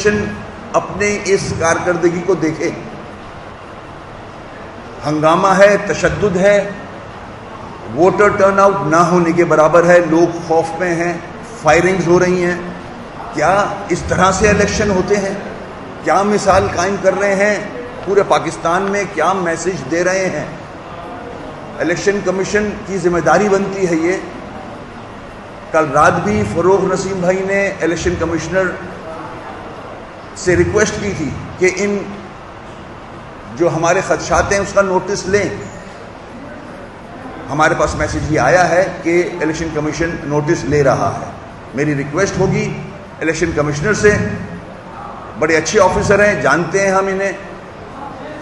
Commission अपने इस कारकर्दगी को देखे। हंगामा है, तशद्दुद है, वोटर टर्नआउट ना होने के बराबर है, लोग खौफ में हैं, फायरिंग्स हो रही हैं। क्या इस तरह से इलेक्शन होते हैं? क्या मिसाल कायम कर रहे हैं पूरे पाकिस्तान में? क्या मैसेज दे रहे हैं? इलेक्शन कमीशन की जिम्मेदारी बनती है ये। कल रात भी फरोग नसीम भाई ने इलेक्शन कमिश्नर से रिक्वेस्ट की थी कि इन जो हमारे खदशात हैं उसका नोटिस लें। हमारे पास मैसेज ये आया है कि इलेक्शन कमीशन नोटिस ले रहा है। मेरी रिक्वेस्ट होगी इलेक्शन कमिश्नर से, बड़े अच्छे ऑफिसर हैं, जानते हैं हम इन्हें।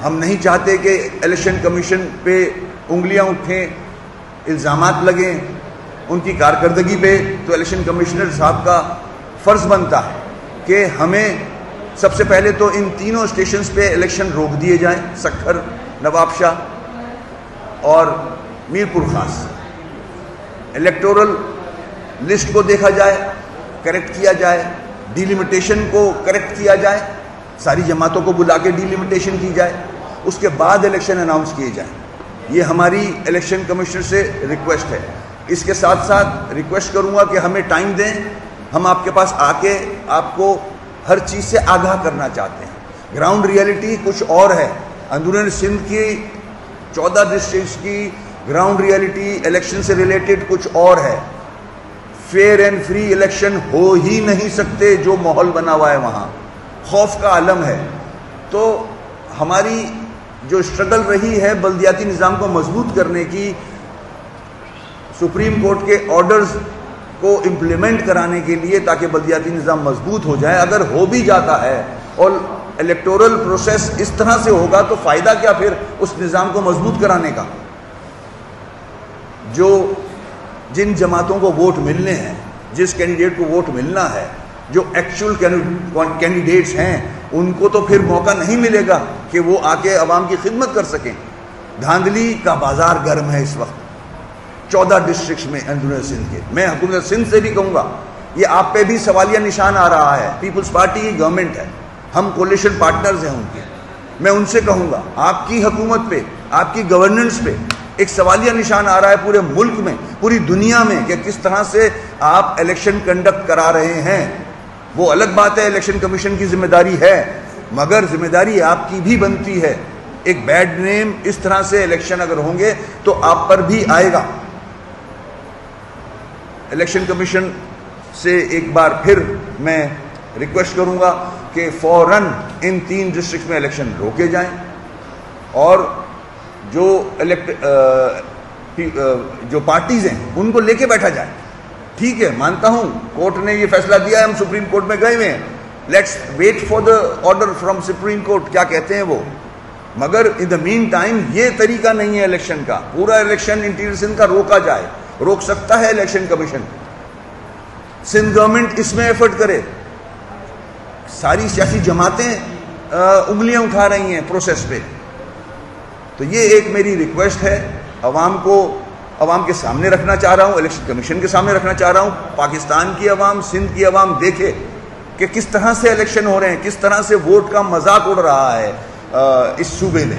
हम नहीं चाहते कि इलेक्शन कमीशन पे उंगलियां उठें, इल्ज़ामात लगें उनकी कारकर्दगी पे। तो इलेक्शन कमिश्नर साहब का फ़र्ज़ बनता है कि हमें सबसे पहले तो इन तीनों स्टेशंस पे इलेक्शन रोक दिए जाएं, सक्खर, नवाबशाह और मीरपुर खास। इलेक्टोरल लिस्ट को देखा जाए, करेक्ट किया जाए, डिलिमिटेशन को करेक्ट किया जाए, सारी जमातों को बुला के डिलिमिटेशन की जाए, उसके बाद इलेक्शन अनाउंस किए जाएं। ये हमारी इलेक्शन कमिश्नर से रिक्वेस्ट है। इसके साथ साथ रिक्वेस्ट करूंगा कि हमें टाइम दें, हम आपके पास आके आपको हर चीज़ से आगाह करना चाहते हैं। ग्राउंड रियलिटी कुछ और है। अंदरूनी सिंध की 14 डिस्ट्रिक्ट्स की ग्राउंड रियलिटी इलेक्शन से रिलेटेड कुछ और है। फेयर एंड फ्री इलेक्शन हो ही नहीं सकते जो माहौल बना हुआ है वहाँ, खौफ का आलम है। तो हमारी जो स्ट्रगल रही है बल्दियाती निज़ाम को मजबूत करने की, सुप्रीम कोर्ट के ऑर्डर्स को इम्प्लीमेंट कराने के लिए, ताकि बल्दियाती निज़ाम मजबूत हो जाए। अगर हो भी जाता है और इलेक्टोरल प्रोसेस इस तरह से होगा तो फ़ायदा क्या फिर उस निज़ाम को मजबूत कराने का? जो जिन जमातों को वोट मिलने हैं, जिस कैंडिडेट को वोट मिलना है, जो एक्चुअल कैंडिडेट्स हैं, उनको तो फिर मौका नहीं मिलेगा कि वो आके अवाम की खिदमत कर सकें। धांधली का बाजार गर्म है इस वक्त 14 डिस्ट्रिक्ट्स में अंदरूनी सिंध के। मैं हुकूमत सिंध से भी कहूँगा, ये आप पे भी सवालिया निशान आ रहा है। पीपल्स पार्टी की गवर्नमेंट है, हम कोलिशन पार्टनर्स हैं उनके। मैं उनसे कहूँगा, आपकी हुकूमत पे, आपकी गवर्नेंस पे एक सवालिया निशान आ रहा है पूरे मुल्क में, पूरी दुनिया में, कि किस तरह से आप इलेक्शन कंडक्ट करा रहे हैं। वो अलग बात है, इलेक्शन कमीशन की जिम्मेदारी है, मगर जिम्मेदारी आपकी भी बनती है। एक बैड नेम इस तरह से इलेक्शन अगर होंगे तो आप पर भी आएगा। इलेक्शन कमीशन से एक बार फिर मैं रिक्वेस्ट करूंगा कि फौरन इन 3 डिस्ट्रिक्ट में इलेक्शन रोके जाएं और जो पार्टीज हैं उनको लेके बैठा जाए। ठीक है, मानता हूं कोर्ट ने ये फैसला दिया है, हम सुप्रीम कोर्ट में गए हुए हैं, let's wait for the order from Supreme Court, क्या कहते हैं वो। मगर इन द मीन टाइम ये तरीका नहीं है इलेक्शन का। पूरा इलेक्शन इंटीरियर सिंध का रोका जाए, रोक सकता है इलेक्शन कमीशन। सिंध गवर्नमेंट इसमें एफर्ट करे। सारी सियासी जमातें उंगलियां उठा रही हैं प्रोसेस पे। तो ये एक मेरी रिक्वेस्ट है, अवाम के सामने रखना चाह रहा हूँ, इलेक्शन कमीशन के सामने रखना चाह रहा हूँ। पाकिस्तान की अवाम, सिंध की अवाम देखे कि किस तरह से इलेक्शन हो रहे हैं, किस तरह से वोट का मजाक उड़ रहा है इस सूबे में।